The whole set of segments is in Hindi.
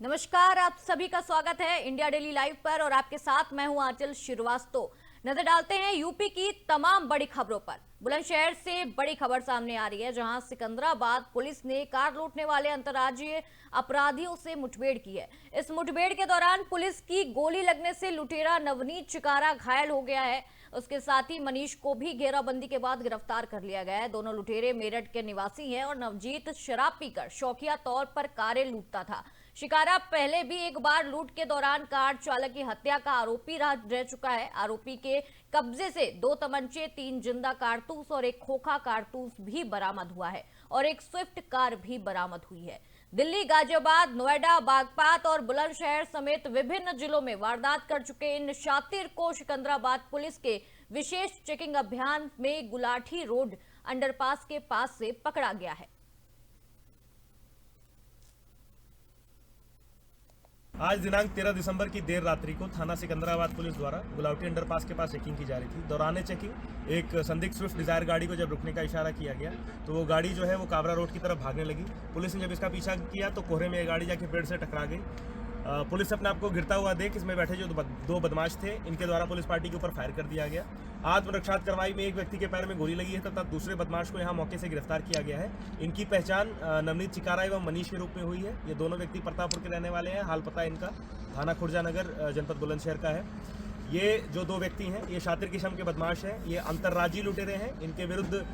नमस्कार, आप सभी का स्वागत है इंडिया डेली लाइव पर और आपके साथ मैं हूं आंचल श्रीवास्तव। नजर डालते हैं यूपी की तमाम बड़ी खबरों पर। बुलंदशहर से बड़ी खबर सामने आ रही है, जहां सिकंदराबाद पुलिस ने कार लूटने वाले अंतर्राज्यीय अपराधियों से मुठभेड़ की है। इस मुठभेड़ के दौरान पुलिस की गोली लगने से लुटेरा नवनीत चिकारा घायल हो गया है। उसके साथ ही मनीष को भी घेराबंदी के बाद गिरफ्तार कर लिया गया है। दोनों लुटेरे मेरठ के निवासी हैं और नवजीत शराब पीकर शौकिया तौर पर कारें लूटता था। शिकारा पहले भी एक बार लूट के दौरान कार चालक की हत्या का आरोपी रह चुका है। आरोपी के कब्जे से 2 तमंचे, 3 जिंदा कारतूस और एक खोखा कारतूस भी बरामद हुआ है और एक स्विफ्ट कार भी बरामद हुई है। दिल्ली, गाजियाबाद, नोएडा, बागपत और बुलंदशहर समेत विभिन्न जिलों में वारदात कर चुके इन शातिर को सिकंदराबाद पुलिस के विशेष चेकिंग अभियान में गुलाठी रोड अंडरपास के पास से पकड़ा गया है। आज दिनांक 13 दिसंबर की देर रात्रि को थाना सिकंदराबाद पुलिस द्वारा गुलावटी अंडरपास के पास चेकिंग की जा रही थी। दौरान चेकिंग एक संदिग्ध स्विफ्ट डिजायर गाड़ी को जब रुकने का इशारा किया गया तो वो गाड़ी जो है वो काबरा रोड की तरफ भागने लगी। पुलिस ने जब इसका पीछा किया तो कोहरे में ये गाड़ी जाके पेड़ से टकरा गई। पुलिस अपने आप को गिरता हुआ देख इसमें बैठे जो 2 बदमाश थे, इनके द्वारा पुलिस पार्टी के ऊपर फायर कर दिया गया। आत्मरक्षात्मक कार्रवाई में एक व्यक्ति के पैर में गोली लगी है तथा दूसरे बदमाश को यहां मौके से गिरफ्तार किया गया है। इनकी पहचान नवनीत चिकारा एवं मनीष के रूप में हुई है। ये दोनों व्यक्ति प्रतापपुर के रहने वाले हैं। हाल पता इनका थाना खुर्जानगर जनपद बुलंदशहर का है। ये जो 2 व्यक्ति हैं ये शातिर किस्म के बदमाश हैं। ये अंतर्राज्यीय लुटेरे हैं। इनके विरुद्ध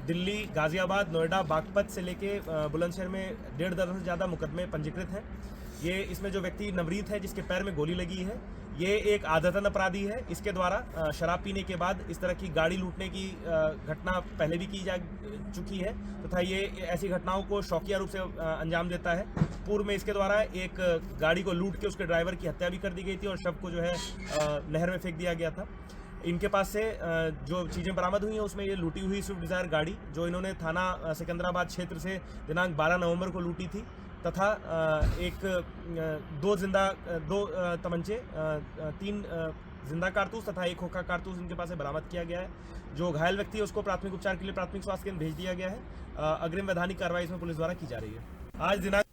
दिल्ली, गाजियाबाद, नोएडा, बागपत से लेके बुलंदशहर में 1.5 दर्जन से ज़्यादा मुकदमे पंजीकृत हैं। ये इसमें जो व्यक्ति नवनीत है जिसके पैर में गोली लगी है, ये एक आदतन अपराधी है। इसके द्वारा शराब पीने के बाद इस तरह की गाड़ी लूटने की घटना पहले भी की जा चुकी है तथा ये ऐसी घटनाओं को शौकिया रूप से अंजाम देता है। पूर्व में इसके द्वारा एक गाड़ी को लूट के उसके ड्राइवर की हत्या भी कर दी गई थी और शव को जो है नहर में फेंक दिया गया था। इनके पास से जो चीज़ें बरामद हुई हैं उसमें ये लूटी हुई स्विफ्ट डिजायर गाड़ी जो इन्होंने थाना सिकंदराबाद क्षेत्र से दिनांक 12 नवंबर को लूटी थी तथा 2 तमंचे, 3 जिंदा कारतूस तथा 1 खोखा कारतूस इनके पास से बरामद किया गया है। जो घायल व्यक्ति है उसको प्राथमिक उपचार के लिए प्राथमिक स्वास्थ्य केंद्र भेज दिया गया है। अग्रिम वैधानिक कार्रवाई इसमें पुलिस द्वारा की जा रही है। आज दिनांक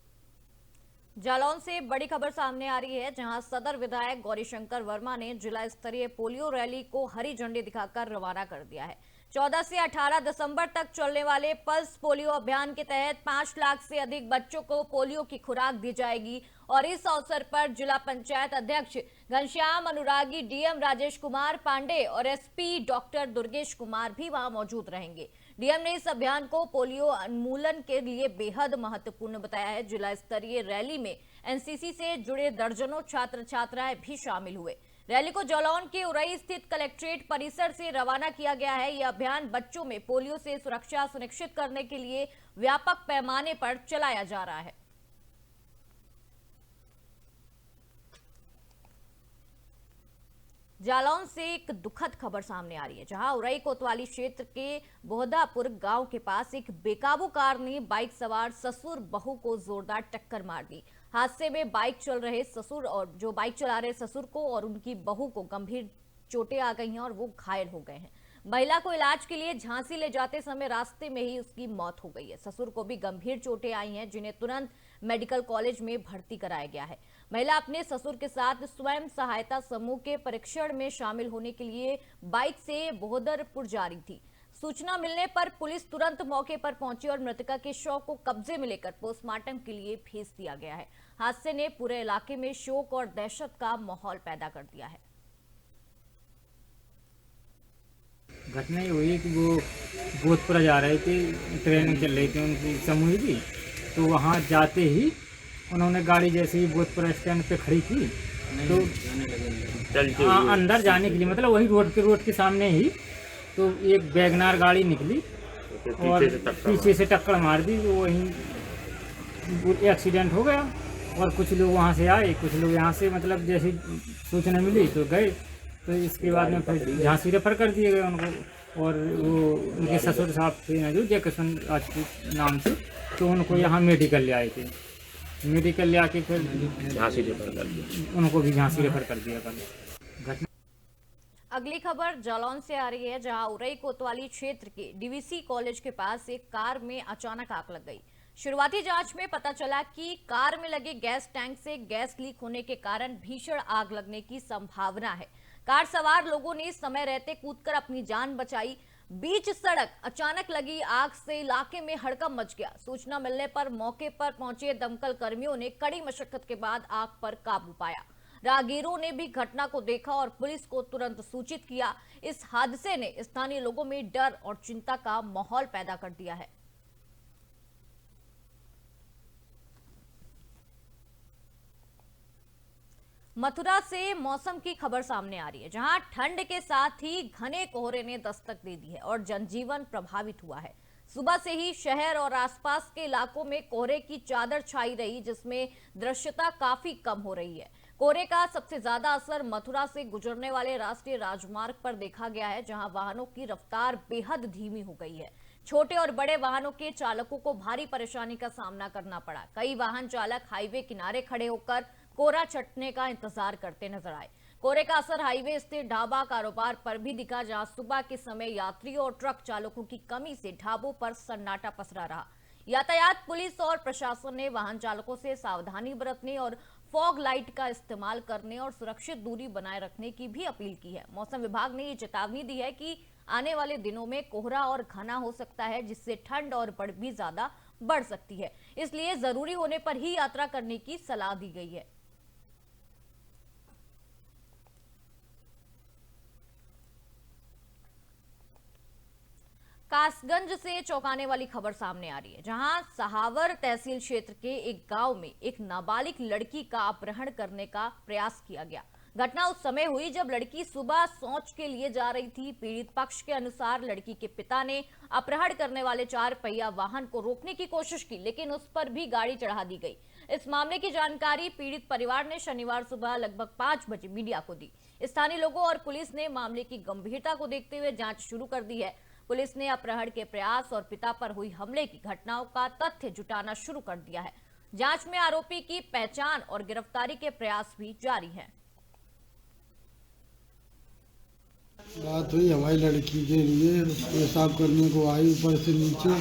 जालौन से बड़ी खबर सामने आ रही है, जहां सदर विधायक गौरीशंकर वर्मा ने जिला स्तरीय पोलियो रैली को हरी झंडी दिखाकर रवाना कर दिया है। 14 से 18 दिसंबर तक चलने वाले पल्स पोलियो अभियान के तहत 5 लाख से अधिक बच्चों को पोलियो की खुराक दी जाएगी और इस अवसर पर जिला पंचायत अध्यक्ष घनश्याम अनुरागी, डीएम राजेश कुमार पांडे और एसपी डॉक्टर दुर्गेश कुमार भी वहां मौजूद रहेंगे। डीएम ने इस अभियान को पोलियो उन्मूलन के लिए बेहद महत्वपूर्ण बताया है। जिला स्तरीय रैली में एनसीसी से जुड़े दर्जनों छात्र छात्राएं भी शामिल हुए। रैली को जालौन के उरई स्थित कलेक्ट्रेट परिसर से रवाना किया गया है। यह अभियान बच्चों में पोलियो से सुरक्षा सुनिश्चित करने के लिए व्यापक पैमाने पर चलाया जा रहा है। जालौन से एक दुखद खबर सामने आ रही है, जहां उरई कोतवाली क्षेत्र के बोहदापुर गांव के पास एक बेकाबू कार ने बाइक सवार ससुर बहू को जोरदार टक्कर मार दी। हादसे में बाइक चल रहे ससुर और जो बाइक चला रहे ससुर को और उनकी बहू को गंभीर चोटें आ गई हैं और वो घायल हो गए हैं। महिला को इलाज के लिए झांसी ले जाते समय रास्ते में ही उसकी मौत हो गई है। ससुर को भी गंभीर चोटें आई हैं, जिन्हें तुरंत मेडिकल कॉलेज में भर्ती कराया गया है। महिला अपने ससुर के साथ स्वयं सहायता समूह के परीक्षण में शामिल होने के लिए बाइक से बोहदरपुर जा रही थी। सूचना मिलने पर पुलिस तुरंत मौके पर पहुंची और मृतका के शव को कब्जे में लेकर पोस्टमार्टम के लिए भेज दिया गया है। हादसे ने पूरे इलाके में शोक और दहशत का माहौल पैदा कर दिया है। घटना ये हुई कि वो बोधपुरा जा रहे थे, ट्रेन चल रही थी उनकी समूह की, तो वहाँ जाते ही उन्होंने गाड़ी जैसे ही बोधपुरा स्टैंड पे खड़ी थी तो अंदर जाने के लिए मतलब वही रोड के सामने ही तो एक वैगनार गाड़ी निकली और पीछे से टक्कर मार दी। तो वहीं एक्सीडेंट हो गया और कुछ लोग वहाँ से आए, कुछ लोग यहाँ से मतलब जैसी सूचना मिली तो गए। तो इसके बाद में फिर झांसी रेफर कर दिए गए उनको और वो उनके ससुर साहब थे जो जयकिशन राजपूत नाम से, तो उनको यहाँ मेडिकल ले आए थे। मेडिकल ले आके फिर झांसी रेफर कर दिया, उनको भी झांसी रेफर कर दिया कल। अगली खबर जालौन से आ रही है, जहां उरई कोतवाली क्षेत्र के डीवीसी कॉलेज के पास एक कार में अचानक आग लग गई। शुरुआती जांच में पता चला कि कार में लगे गैस टैंक से गैस लीक होने के कारण भीषण आग लगने की संभावना है। कार सवार लोगों ने समय रहते कूदकर अपनी जान बचाई। बीच सड़क अचानक लगी आग से इलाके में हड़कंप मच गया। सूचना मिलने पर मौके पर पहुंचे दमकल कर्मियों ने कड़ी मशक्कत के बाद आग पर काबू पाया। राहगीरों ने भी घटना को देखा और पुलिस को तुरंत सूचित किया। इस हादसे ने स्थानीय लोगों में डर और चिंता का माहौल पैदा कर दिया है। मथुरा से मौसम की खबर सामने आ रही है, जहां ठंड के साथ ही घने कोहरे ने दस्तक दे दी है और जनजीवन प्रभावित हुआ है। सुबह से ही शहर और आसपास के इलाकों में कोहरे की चादर छाई रही, जिसमें दृश्यता काफी कम हो रही है। कोहरे का सबसे ज्यादा असर मथुरा से गुजरने वाले राष्ट्रीय राजमार्ग पर देखा गया है, जहां वाहनों की रफ्तार बेहद धीमी हो गई है। छोटे और बड़े वाहनों के चालकों को भारी परेशानी का सामना करना पड़ा। कई वाहन चालक हाईवे किनारे खड़े होकर कोहरा छटने का इंतजार करते नजर आए। कोहरे का असर हाईवे स्थित ढाबा कारोबार पर भी दिखा, जहां सुबह के समय यात्रियों और ट्रक चालकों की कमी से ढाबों पर सन्नाटा पसरा रहा। यातायात पुलिस और प्रशासन ने वाहन चालकों से सावधानी बरतने और फॉग लाइट का इस्तेमाल करने और सुरक्षित दूरी बनाए रखने की भी अपील की है। मौसम विभाग ने ये चेतावनी दी है कि आने वाले दिनों में कोहरा और घना हो सकता है, जिससे ठंड और भी ज्यादा बढ़ सकती है। इसलिए जरूरी होने पर ही यात्रा करने की सलाह दी गई है। कासगंज से चौंकाने वाली खबर सामने आ रही है, जहां सहावर तहसील क्षेत्र के एक गांव में एक नाबालिग लड़की का अपहरण करने का प्रयास किया गया। घटना उस समय हुई जब लड़की सुबह शौच के लिए जा रही थी। पीड़ित पक्ष के अनुसार लड़की के पिता ने अपहरण करने वाले 4 पहिया वाहन को रोकने की कोशिश की, लेकिन उस पर भी गाड़ी चढ़ा दी गई। इस मामले की जानकारी पीड़ित परिवार ने शनिवार सुबह लगभग 5 बजे मीडिया को दी। स्थानीय लोगों और पुलिस ने मामले की गंभीरता को देखते हुए जांच शुरू कर दी है। पुलिस ने अपहरण के प्रयास और पिता पर हुई हमले की घटनाओं का तथ्य जुटाना शुरू कर दिया है। जांच में आरोपी की पहचान और गिरफ्तारी के प्रयास भी जारी हैं। बात हुई हमारी लड़की के लिए, पेशाब करने को आई ऊपर से नीचे,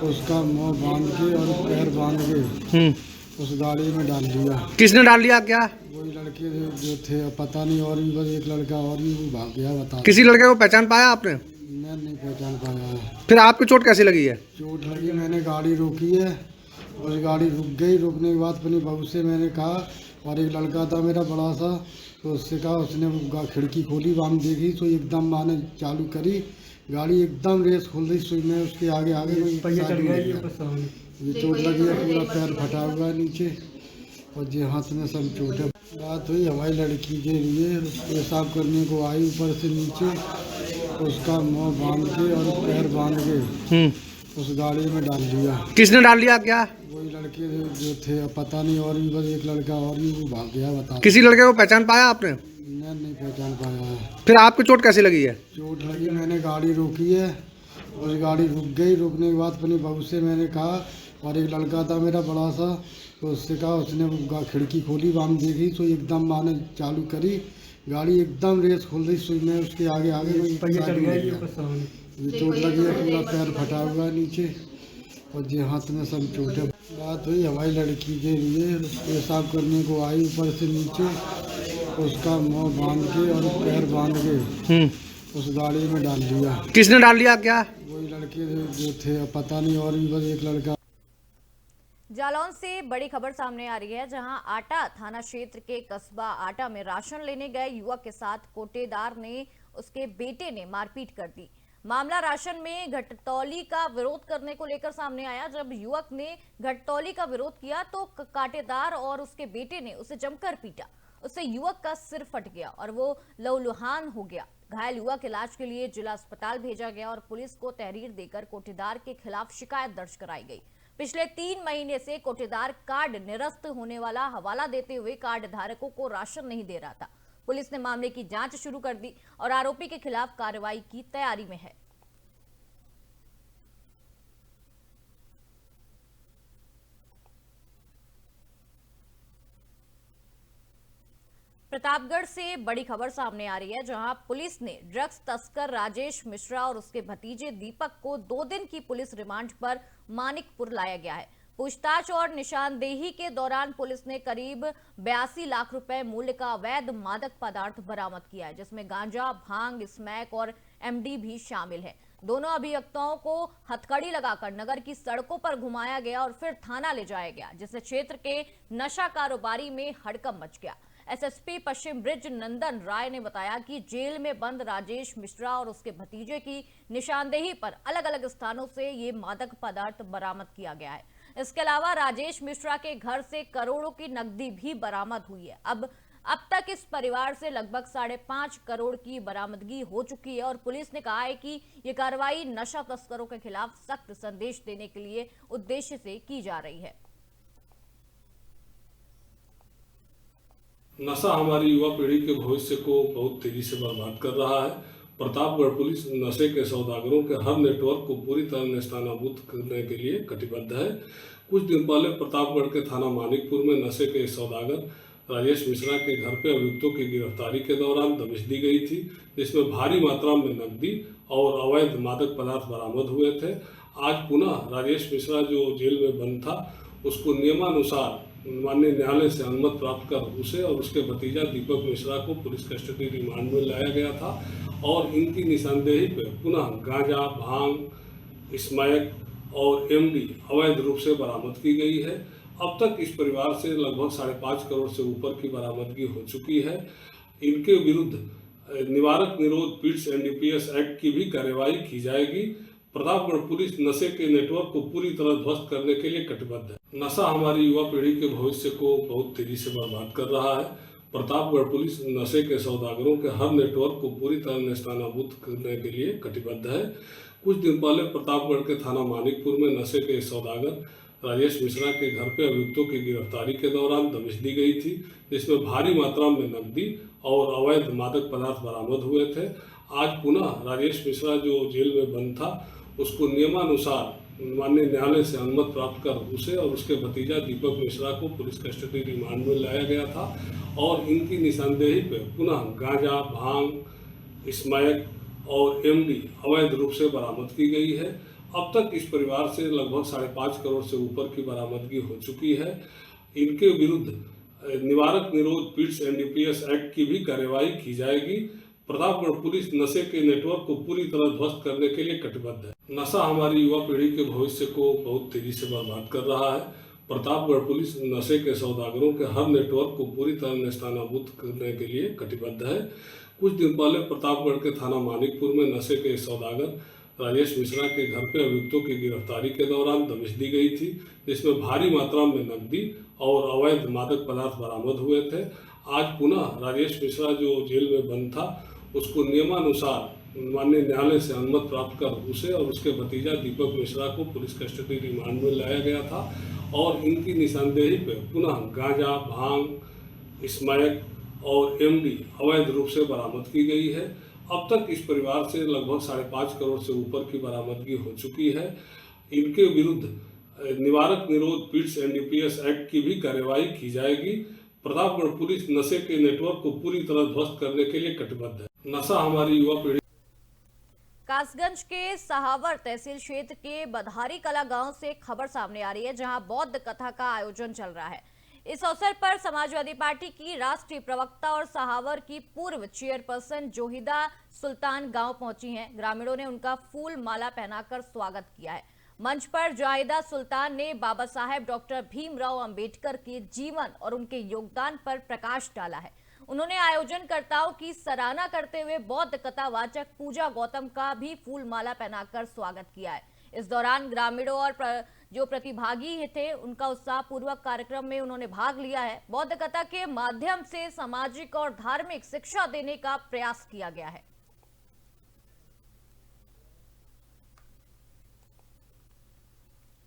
उसका मुंह बांध के और पैर बांध के उस गाड़ी में डाल दिया। किसने डाल दिया? क्या वही लड़के जो थे, पता नहीं, और भी बस एक लड़का और भी वो भाग गया। बता किसी लड़के को पहचान पाया आपने? मैं नहीं पहचान पाया है। फिर आपको चोट कैसे लगी है? चोट लगी, मैंने गाड़ी रोकी है और गाड़ी रुक गई। रुकने के बाद अपनी बहू से मैंने कहा, और एक लड़का था मेरा बड़ा सा, तो उससे कहा, उसने खिड़की खोली, बांध देखी तो एकदम माने चालू करी, गाड़ी एकदम रेस खोल दी। सुई में उसके आगे आगे ये चोट लगी है, पूरा पैर फटा हुआ है नीचे और ये हाथ में सब चोट है। बात हुई हमारी लड़की के लिए, पेशाब करने को आई ऊपर से नीचे, उसका मुंह बांध के और पैर बांध के उस गाड़ी में डाल दिया। किसने डाल दिया? क्या वही लड़के जो थे, पता नहीं, और भी बस एक लड़का और भी वो भाग गया। बता किसी लड़के को पहचान पाया आपने? मैं नहीं पहचान पाया है। फिर आपको चोट कैसे लगी है? चोट लगी, मैंने गाड़ी रोकी है और गाड़ी रुक गई। रुकने के बाद अपनी बहू से मैंने कहा, और एक लड़का था मेरा बड़ा सा, तो उससे कहा, उसने खिड़की खोली, बांध देखी तो एकदम माने चालू करी, गाड़ी एकदम रेस खोल दी। सुई में उसके आगे आगे ये चोट लगी है, पूरा पैर फटा हुआ है नीचे और ये हाथ में सब चोट है। बात हुई हमारी लड़की के लिए, पेशाब करने को आई ऊपर से नीचे, उसका मुंह बांध के और पैर बांध के उस गाड़ी में डाल दिया। किसने डाल दिया? क्या वही लड़के जो थे, पता नहीं, और भी बस एक लड़का। जालौन से बड़ी खबर सामने आ रही है, जहां आटा थाना क्षेत्र के कस्बा आटा में राशन लेने गए युवक के साथ कोटेदार ने उसके बेटे ने मारपीट कर दी। मामला राशन में घटतौली का विरोध करने को लेकर सामने आया। जब युवक ने घटतौली का विरोध किया तो काटेदार और उसके बेटे ने उसे जमकर पीटा। उससे युवक का सिर फट गया और वो लहूलुहान हो गया। घायल युवक इलाज के लिए जिला अस्पताल भेजा गया और पुलिस को तहरीर देकर कोटेदार के खिलाफ शिकायत दर्ज कराई गई। पिछले 3 महीने से कोटेदार कार्ड निरस्त होने वाला हवाला देते हुए कार्ड धारकों को राशन नहीं दे रहा था। पुलिस ने मामले की जांच शुरू कर दी और आरोपी के खिलाफ कार्रवाई की तैयारी में है। प्रतापगढ़ से बड़ी खबर सामने आ रही है, जहां पुलिस ने ड्रग्स तस्कर राजेश मिश्रा और उसके भतीजे दीपक को 2 दिन की पुलिस रिमांड पर मानिकपुर लाया गया है। पूछताछ और निशानदेही के दौरान पुलिस ने करीब 82 लाख रुपए मूल्य का अवैध मादक पदार्थ बरामद किया है, जिसमें गांजा, भांग, स्मैक और एमडी भी शामिल है। दोनों अभियुक्तों को हथकड़ी लगाकर नगर की सड़कों पर घुमाया गया और फिर थाना ले जाया गया, जिससे क्षेत्र के नशा कारोबारी में हड़कंप मच गया। एसएसपी पश्चिम ब्रिज नंदन राय ने बताया कि जेल में बंद राजेश मिश्रा और उसके भतीजे की निशानदेही पर अलग अलग स्थानों से ये मादक पदार्थ बरामद किया गया है। इसके अलावा राजेश मिश्रा के घर से करोड़ों की नकदी भी बरामद हुई है। अब तक इस परिवार से लगभग 5.5 करोड़ की बरामदगी हो चुकी है और पुलिस ने कहा है कि ये कार्रवाई नशा तस्करों के खिलाफ सख्त संदेश देने के लिए उद्देश्य से की जा रही है। नशा हमारी युवा पीढ़ी के भविष्य को बहुत तेजी से बर्बाद कर रहा है। प्रतापगढ़ पुलिस नशे के सौदागरों के हर नेटवर्क को पूरी तरह नेस्तनाबूद करने के लिए कटिबद्ध है। कुछ दिन पहले प्रतापगढ़ के थाना मानिकपुर में नशे के सौदागर राजेश मिश्रा के घर पर अभियुक्तों की गिरफ्तारी के दौरान दबिश दी गई थी, जिसमें भारी मात्रा में नकदी और अवैध मादक पदार्थ बरामद हुए थे। आज पुनः राजेश मिश्रा जो जेल में बंद था, उसको नियमानुसार माननीय न्यायालय से अनुमति प्राप्त कर उसे और उसके भतीजा दीपक मिश्रा को पुलिस कस्टडी रिमांड में लाया गया था और इनकी निशानदेही पर पुनः गांजा, भांग, स्मैक और एमडी अवैध रूप से बरामद की गई है। अब तक इस परिवार से लगभग 5.5 करोड़ से ऊपर की बरामदगी हो चुकी है। इनके विरुद्ध निवारक निरोध पीड्स एनडीपीएस एक्ट की भी कार्रवाई की जाएगी। प्रतापगढ़ पुलिस नशे के नेटवर्क को पूरी तरह ध्वस्त करने के लिए कटिबद्ध है। नशा हमारी युवा पीढ़ी के भविष्य को बहुत तेजी से बर्बाद कर रहा है। प्रतापगढ़ पुलिस नशे के सौदागरों के हर नेटवर्क को पूरी तरह नेस्तनाबूद करने के लिए कटिबद्ध है। कुछ दिन पहले प्रतापगढ़ के थाना मानिकपुर में नशे के सौदागर राजेश मिश्रा के घर पर अभियुक्तों की गिरफ्तारी के दौरान दबिश दी गई थी, जिसमें भारी मात्रा में नकदी और अवैध मादक पदार्थ बरामद हुए थे। आज पुनः राजेश मिश्रा जो जेल में बंद था, उसको नियमानुसार माननीय न्यायालय से अनुमति प्राप्त कर उसे और उसके भतीजा दीपक मिश्रा को पुलिस कस्टडी रिमांड में लाया गया था और इनकी निशानदेही पर पुनः गांजा, भांग, स्मैक और एमडी अवैध रूप से बरामद की गई है। अब तक इस परिवार से लगभग 5.5 करोड़ से ऊपर की बरामदगी हो चुकी है। इनके विरुद्ध निवारक निरोध पीड्स एनडीपीएस एक्ट की भी कार्रवाई की जाएगी। प्रतापगढ़ पुलिस नशे के नेटवर्क को पूरी तरह ध्वस्त करने के लिए कटिबद्ध है। नशा हमारी युवा पीढ़ी के भविष्य को बहुत तेजी से बर्बाद कर रहा है। प्रतापगढ़ पुलिस नशे के सौदागरों के हर नेटवर्क को पूरी तरह नेस्तनाबूद करने के लिए कटिबद्ध है। कुछ दिन पहले प्रतापगढ़ के थाना मानिकपुर में नशे के सौदागर राजेश मिश्रा के घर पर अभियुक्तों की गिरफ्तारी के दौरान दबिश दी गई थी, जिसमें भारी मात्रा में नकदी और अवैध मादक पदार्थ बरामद हुए थे। आज पुनः राजेश मिश्रा जो जेल में बंद था, उसको नियमानुसार माननीय न्यायालय से अनुमति प्राप्त कर उसे और उसके भतीजा दीपक मिश्रा को पुलिस कस्टडी रिमांड में लाया गया था और इनकी निशानदेही पर पुनः गांजा, भांग, स्मैक और एमडी अवैध रूप से बरामद की गई है। अब तक इस परिवार से लगभग 5.5 करोड़ से ऊपर की बरामदगी हो चुकी है। इनके विरुद्ध निवारक निरोध पीड्स एनडीपीएस एक्ट की भी कार्रवाई की जाएगी। प्रतापगढ़ पुलिस नशे के नेटवर्क को पूरी तरह ध्वस्त करने के लिए कटिबद्ध है। नशा हमारी युवा पीढ़ी। कासगंज के सहावर तहसील क्षेत्र के बधारी कला गांव से एक खबर सामने आ रही है, जहां बौद्ध कथा का आयोजन चल रहा है। इस अवसर पर समाजवादी पार्टी की राष्ट्रीय प्रवक्ता और सहावर की पूर्व चेयरपर्सन जोहिदा सुल्तान गांव पहुंची हैं। ग्रामीणों ने उनका फूल माला पहनाकर स्वागत किया है। मंच पर जोहिदा सुल्तान ने बाबा साहेब डॉक्टर भीमराव अंबेडकर के जीवन और उनके योगदान पर प्रकाश डाला है। उन्होंने आयोजनकर्ताओं की सराहना करते हुए बौद्ध कथावाचक पूजा गौतम का भी फूल माला पहनाकर स्वागत किया है। इस दौरान ग्रामीणों और जो प्रतिभागी थे, उनका उत्साहपूर्वक कार्यक्रम में उन्होंने भाग लिया है। बौद्ध कथा के माध्यम से सामाजिक और धार्मिक शिक्षा देने का प्रयास किया गया है।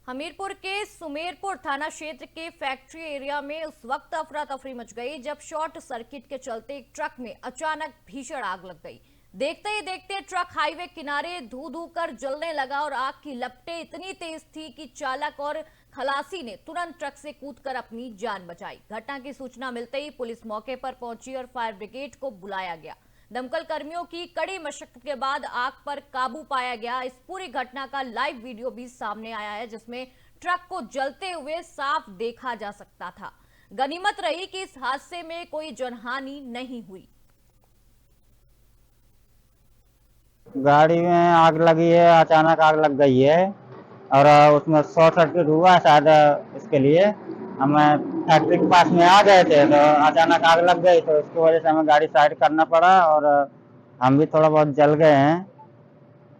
हमीरपुर के सुमेरपुर थाना क्षेत्र के फैक्ट्री एरिया में उस वक्त अफरा तफरी मच गई जब शॉर्ट सर्किट के चलते एक ट्रक में अचानक भीषण आग लग गई। देखते ही देखते ट्रक हाईवे किनारे धू धू कर जलने लगा और आग की लपटें इतनी तेज थी कि चालक और खलासी ने तुरंत ट्रक से कूदकर अपनी जान बचाई। घटना की सूचना मिलते ही पुलिस मौके पर पहुंची और फायर ब्रिगेड को बुलाया गया। दमकल कर्मियों की कड़ी मशक्कत के बाद आग पर काबू पाया गया। इस पूरी घटना का लाइव वीडियो भी सामने आया है, जिसमें ट्रक को जलते हुए साफ देखा जा सकता था। गनीमत रही कि इस हादसे में कोई जनहानि नहीं हुई। गाड़ी में आग लगी है, अचानक आग लग गई है और उसमें शॉर्ट सर्किट हुआ शायद। इसके लिए हम फैक्ट्री के पास में आ गए थे तो अचानक आग लग गई, तो इसकी वजह से हमें गाड़ी साइड करना पड़ा और हम भी थोड़ा बहुत जल गए हैं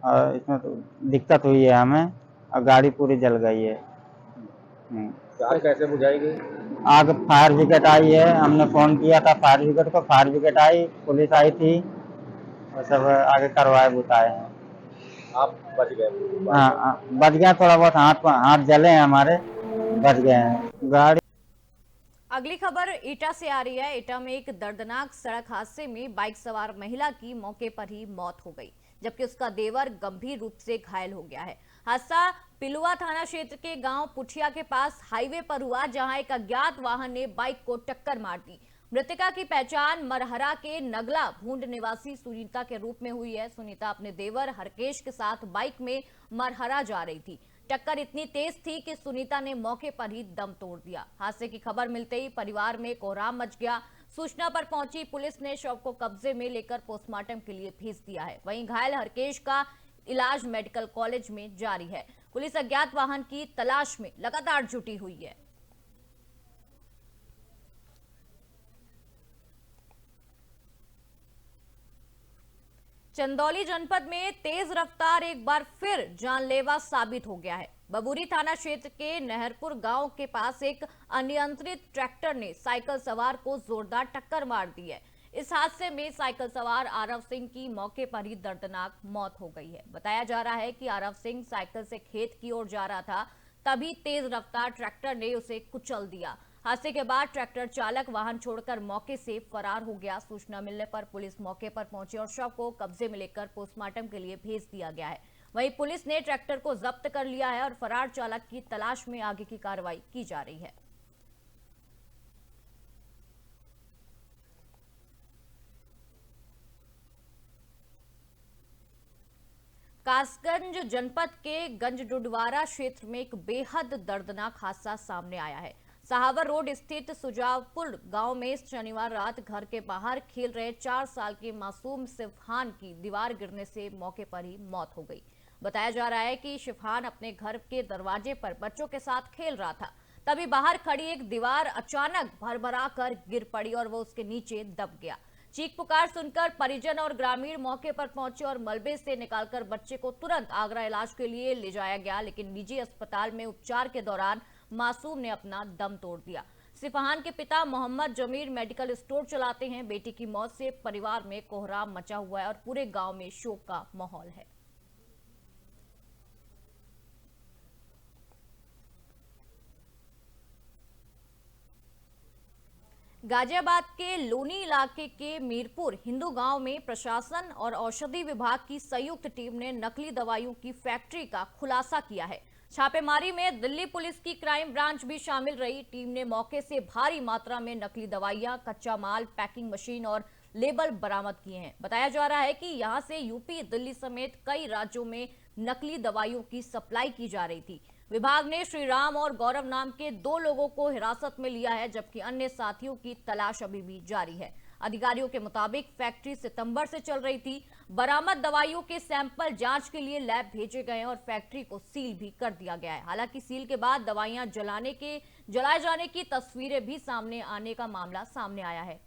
और इसमें तो दिक्कत हुई है हमें और गाड़ी पूरी जल गई है। आग कैसे बुझाई गई? आग फायर ब्रिगेड आई है, हमने फोन किया था फायर ब्रिगेड को, फायर ब्रिगेड आई, पुलिस आई थी और सब आगे करवाए बुताए हैं। आप बच गए? हाँ, बच गए, थोड़ा बहुत हाथ जले हैं हमारे, बच गए हैं। गाड़ी अगली खबर एटा से आ रही है। एटा में एक दर्दनाक सड़क हादसे में बाइक सवार महिला की मौके पर ही मौत हो गई, जबकि उसका देवर गंभीर रूप से घायल हो गया है। हादसा पिलुआ थाना क्षेत्र के गांव पुठिया के पास हाईवे पर हुआ, जहां एक अज्ञात वाहन ने बाइक को टक्कर मार दी। मृतका की पहचान मरहरा के नगला भूंड निवासी सुनीता के रूप में हुई है। सुनीता अपने देवर हरकेश के साथ बाइक में मरहरा जा रही थी। टक्कर इतनी तेज थी कि सुनीता ने मौके पर ही दम तोड़ दिया। हादसे की खबर मिलते ही परिवार में कोहराम मच गया। सूचना पर पहुंची पुलिस ने शव को कब्जे में लेकर पोस्टमार्टम के लिए भेज दिया है। वहीं घायल हरकेश का इलाज मेडिकल कॉलेज में जारी है। पुलिस अज्ञात वाहन की तलाश में लगातार जुटी हुई है। चंदौली जनपद में तेज रफ्तार एक बार फिर जानलेवा साबित हो गया है। बबूरी थाना क्षेत्र के नहरपुर गांव के पास एक अनियंत्रित ट्रैक्टर ने साइकिल सवार को जोरदार टक्कर मार दी है। इस हादसे में साइकिल सवार आरव सिंह की मौके पर ही दर्दनाक मौत हो गई है। बताया जा रहा है कि आरव सिंह साइकिल से खेत की ओर जा रहा था, तभी तेज रफ्तार ट्रैक्टर ने उसे कुचल दिया। हादसे के बाद ट्रैक्टर चालक वाहन छोड़कर मौके से फरार हो गया। सूचना मिलने पर पुलिस मौके पर पहुंची और शव को कब्जे में लेकर पोस्टमार्टम के लिए भेज दिया गया है। वहीं पुलिस ने ट्रैक्टर को जब्त कर लिया है और फरार चालक की तलाश में आगे की कार्रवाई की जा रही है। कासगंज जनपद के गंजडुडवारा क्षेत्र में एक बेहद दर्दनाक हादसा सामने आया है। सहावर रोड स्थित सुजावपुर गांव में शनिवार रात घर के बाहर खेल रहे 4 साल के मासूम शिफहान की दीवार गिरने से मौके पर ही मौत हो गई। बताया जा रहा है कि शिफहान अपने घर के दरवाजे पर बच्चों के साथ खेल रहा था, तभी बाहर खड़ी एक दीवार अचानक भरभरा कर गिर पड़ी और वो उसके नीचे दब गया। चीख पुकार सुनकर परिजन और ग्रामीण मौके पर पहुंचे और मलबे से निकालकर बच्चे को तुरंत आगरा इलाज के लिए ले जाया गया, लेकिन निजी अस्पताल में उपचार के दौरान मासूम ने अपना दम तोड़ दिया। शिफहान के पिता मोहम्मद जमीर मेडिकल स्टोर चलाते हैं। बेटी की मौत से परिवार में कोहराम मचा हुआ है और पूरे गांव में शोक का माहौल है। गाजियाबाद के लोनी इलाके के मीरपुर हिंदू गांव में प्रशासन और औषधि विभाग की संयुक्त टीम ने नकली दवाइयों की फैक्ट्री का खुलासा किया है। छापेमारी में दिल्ली पुलिस की क्राइम ब्रांच भी शामिल रही। टीम ने मौके से भारी मात्रा में नकली दवाइयां, कच्चा माल, पैकिंग मशीन और लेबल बरामद किए हैं। बताया जा रहा है कि यहां से यूपी, दिल्ली समेत कई राज्यों में नकली दवाइयों की सप्लाई की जा रही थी। विभाग ने श्रीराम और गौरव नाम के 2 लोगों को हिरासत में लिया है, जबकि अन्य साथियों की तलाश अभी भी जारी है। अधिकारियों के मुताबिक फैक्ट्री सितंबर से चल रही थी। बरामद दवाइयों के सैंपल जांच के लिए लैब भेजे गए हैं और फैक्ट्री को सील भी कर दिया गया है। हालांकि सील के बाद दवाइयां जलाए जाने की तस्वीरें भी सामने आने का मामला सामने आया है।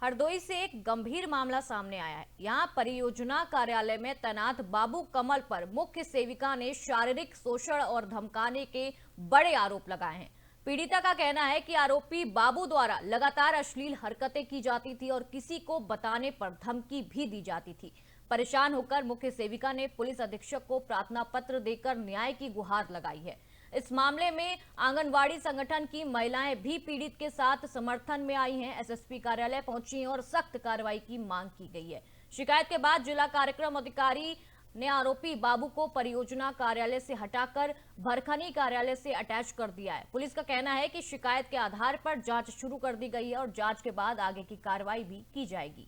हरदोई से एक गंभीर मामला सामने आया है। यहां परियोजना कार्यालय में तैनात बाबू कमल पर मुख्य सेविका ने शारीरिक शोषण और धमकाने के बड़े आरोप लगाए हैं। पीड़िता का कहना है कि आरोपी बाबू द्वारा लगातार अश्लील हरकतें की जाती थी और किसी को बताने पर धमकी भी दी जाती थी। परेशान होकर मुख्य सेविका ने पुलिस अधीक्षक को प्रार्थना पत्र देकर न्याय की गुहार लगाई है। इस मामले में आंगनवाड़ी संगठन की महिलाएं भी पीड़ित के साथ समर्थन में आई हैं। एसएसपी कार्यालय पहुंची हैं और सख्त कार्रवाई की मांग की गई है। शिकायत के बाद जिला कार्यक्रम अधिकारी ने आरोपी बाबू को परियोजना कार्यालय से हटाकर भरखनी कार्यालय से अटैच कर दिया है। पुलिस का कहना है कि शिकायत के आधार पर जांच शुरू कर दी गई है और जांच के बाद आगे की कार्रवाई भी की जाएगी।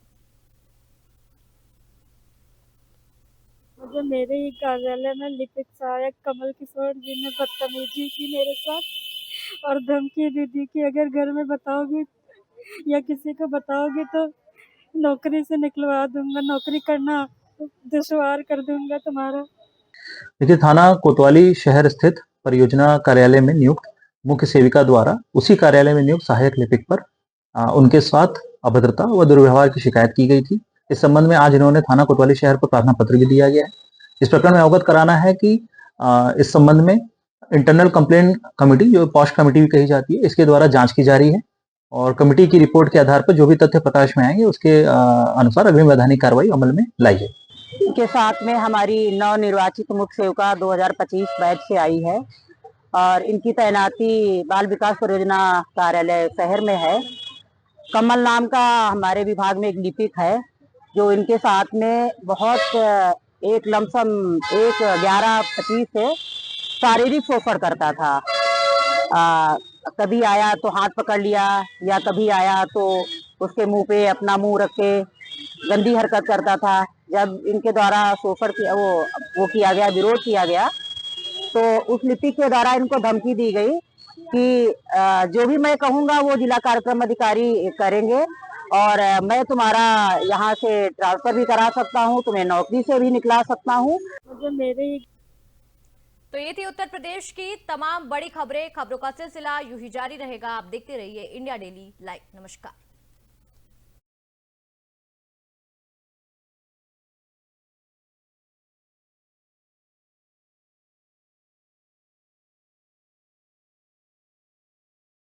मुझे मेरे ही कार्यालय में लिपिक सहायक कमल किशोर जी ने बदतमीजी की मेरे साथ और धमकी भी दी कि अगर घर में बताओगी या किसी को बताओगी तो नौकरी से निकलवा दूंगा, नौकरी करना दुश्वार कर दूंगा तुम्हारा। देखिए, थाना कोतवाली शहर स्थित परियोजना कार्यालय में नियुक्त मुख्य सेविका द्वारा उसी कार्यालय में नियुक्त सहायक लिपिक पर उनके साथ अभद्रता व दुर्व्यवहार की शिकायत की गई थी। इस संबंध में आज इन्होंने थाना कोतवाली शहर को प्रार्थना पत्र भी दिया गया है। इस प्रकरण में अवगत कराना है कि इस संबंध में इंटरनल कंप्लेंट कमेटी, जो पॉश कमेटी भी कही जाती है, इसके द्वारा जांच की जा रही है और कमेटी की रिपोर्ट के आधार पर जो भी तथ्य प्रकाश में आएंगे उसके अनुसार अग्रिम वैधानिक कार्रवाई अमल में लाई जाएगी। के साथ में हमारी नवनिर्वाचित मुख्य सेविका 2025 बैच से आई है और इनकी तैनाती बाल विकास परियोजना कार्यालय शहर में है। कमल नाम का हमारे विभाग में एक लिपिक है जो इनके साथ में बहुत एक लमसम 11-25 से शारीरिक शोषण करता था। कभी आया तो हाथ पकड़ लिया या कभी आया तो उसके मुंह पे अपना मुंह रख के गंदी हरकत करता था। जब इनके द्वारा शोषण किया वो किया गया, विरोध किया गया, तो उस लिपिक के द्वारा इनको धमकी दी गई कि जो भी मैं कहूँगा वो जिला कार्यक्रम अधिकारी करेंगे और मैं तुम्हारा यहाँ से ट्रांसफर भी करा सकता हूँ, तुम्हें नौकरी से भी निकला सकता हूँ। मुझे मेरे ही तो ये थी उत्तर प्रदेश की तमाम बड़ी खबरें। खबरों का सिलसिला यूं ही जारी रहेगा। आप देखते रहिए इंडिया डेली लाइव। नमस्कार।